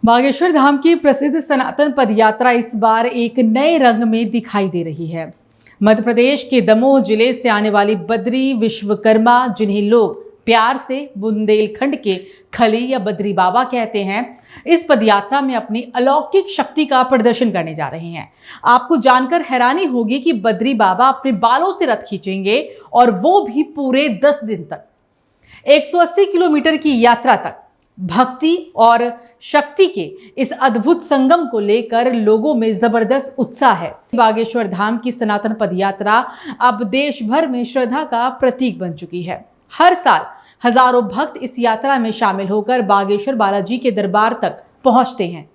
बागेश्वर धाम की प्रसिद्ध सनातन पदयात्रा इस बार एक नए रंग में दिखाई दे रही है। मध्य प्रदेश के दमोह जिले से आने वाली बद्री विश्वकर्मा, जिन्हें लोग प्यार से बुंदेलखंड के खली या बद्री बाबा कहते हैं, इस पदयात्रा में अपनी अलौकिक शक्ति का प्रदर्शन करने जा रहे हैं। आपको जानकर हैरानी होगी कि बद्री बाबा अपने बालों से रथ खींचेंगे और वो भी पूरे 10 दिन तक। 180 किलोमीटर की यात्रा तक भक्ति और शक्ति के इस अद्भुत संगम को लेकर लोगों में जबरदस्त उत्साह है। बागेश्वर धाम की सनातन पदयात्रा अब देश भर में श्रद्धा का प्रतीक बन चुकी है। हर साल हजारों भक्त इस यात्रा में शामिल होकर बागेश्वर बालाजी के दरबार तक पहुंचते हैं,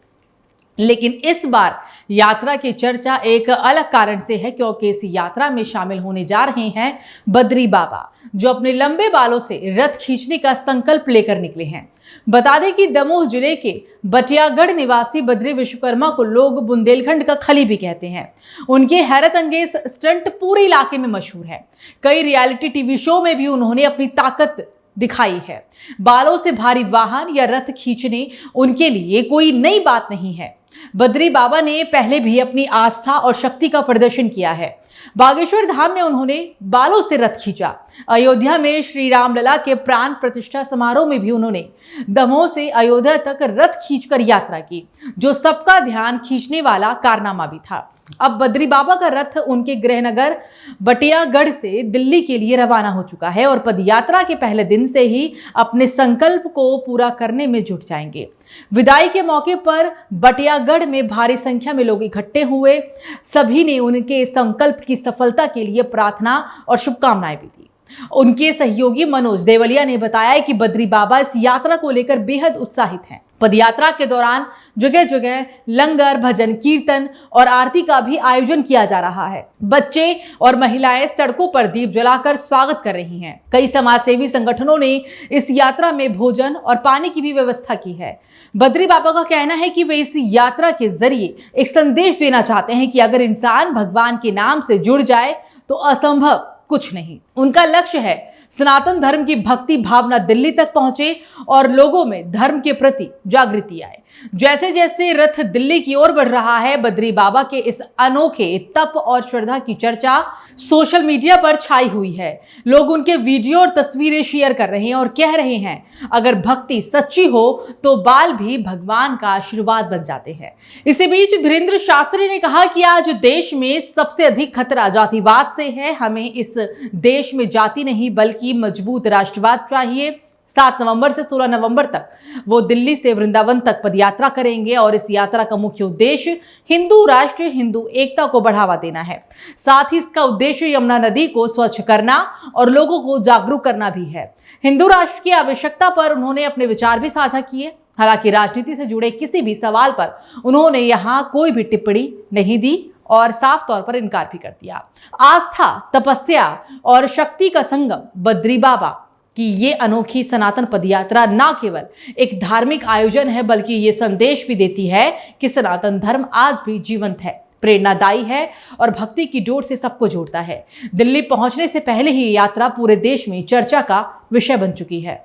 लेकिन इस बार यात्रा की चर्चा एक अलग कारण से है, क्योंकि इस यात्रा में शामिल होने जा रहे हैं बद्री बाबा, जो अपने लंबे बालों से रथ खींचने का संकल्प लेकर निकले हैं। बता दें कि दमोह जिले के बटियागढ़ निवासी बद्री विश्वकर्मा को लोग बुंदेलखंड का खली भी कहते हैं। उनके हैरत अंगेज स्टंट पूरे इलाके में मशहूर है। कई रियलिटी टीवी शो में भी उन्होंने अपनी ताकत दिखाई है। बालों से भारी वाहन या रथ खींचने उनके लिए कोई नई बात नहीं है। बद्री बाबा ने पहले भी अपनी आस्था और शक्ति का प्रदर्शन किया है। बागेश्वर धाम में उन्होंने बालों से रथ खींचा। अयोध्या में श्री रामलला के प्राण प्रतिष्ठा समारोह में भी उन्होंने दमोह से अयोध्या तक रथ खींचकर यात्रा की, जो सबका ध्यान खींचने वाला कारनामा भी था। अब बद्री बाबा का रथ उनके गृहनगर बटियागढ़ से दिल्ली के लिए रवाना हो चुका है और पदयात्रा के पहले दिन से ही अपने संकल्प को पूरा करने में जुट जाएंगे। विदाई के मौके पर बटियागढ़ में भारी संख्या में लोग इकट्ठे हुए। सभी ने उनके संकल्प की सफलता के लिए प्रार्थना और शुभकामनाएं भी दी। उनके सहयोगी मनोज देवलिया ने बताया कि बद्री बाबा इस यात्रा को लेकर बेहद उत्साहित हैं। पदयात्रा के दौरान जगह जगह लंगर, भजन, कीर्तन और आरती का भी आयोजन किया जा रहा है। बच्चे और महिलाएं सड़कों पर दीप जलाकर स्वागत कर रही हैं। कई समाजसेवी संगठनों ने इस यात्रा में भोजन और पानी की भी व्यवस्था की है। बद्री बाबा का कहना है कि वे इस यात्रा के जरिए एक संदेश देना चाहते हैं कि अगर इंसान भगवान के नाम से जुड़ जाए तो असंभव कुछ नहीं। उनका लक्ष्य है सनातन धर्म की भक्ति भावना दिल्ली तक पहुंचे और लोगों में धर्म के प्रति जागृति आए। जैसे जैसे रथ दिल्ली की ओर बढ़ रहा है, बद्री बाबा के इस अनोखे तप और श्रद्धा की चर्चा सोशल मीडिया पर छाई हुई है। लोग उनके वीडियो और तस्वीरें शेयर कर रहे हैं और कह रहे हैं, अगर भक्ति सच्ची हो तो बाल भी भगवान का आशीर्वाद बन जाते हैं। इसी बीच धीरेन्द्र शास्त्री ने कहा कि आज देश में सबसे अधिक खतरा जातिवाद से है। हमें इस देश में जाति नहीं बल्कि मजबूत राष्ट्रवाद चाहिए। 7 नवंबर से 16 नवंबर तक वो दिल्ली से वृंदावन तक पदयात्रा करेंगे और इस यात्रा का मुख्य उद्देश्य हिंदू राष्ट्र, हिंदू एकता को बढ़ावा देना है। साथ ही इसका उद्देश्य यमुना नदी को स्वच्छ करना और लोगों को जागरूक करना भी है। हिंदू राष्ट्र की आवश्यकता पर उन्होंने अपने विचार भी साझा किए। हालांकि राजनीति से जुड़े किसी भी सवाल पर उन्होंने यहाँ कोई भी टिप्पणी नहीं दी और साफ तौर पर इनकार भी कर दिया। आस्था, तपस्या और शक्ति का संगम बद्री बाबा की ये अनोखी सनातन पदयात्रा न केवल एक धार्मिक आयोजन है, बल्कि ये संदेश भी देती है कि सनातन धर्म आज भी जीवंत है, प्रेरणादायी है और भक्ति की डोर से सबको जोड़ता है। दिल्ली पहुंचने से पहले ही यात्रा पूरे देश में चर्चा का विषय बन चुकी है।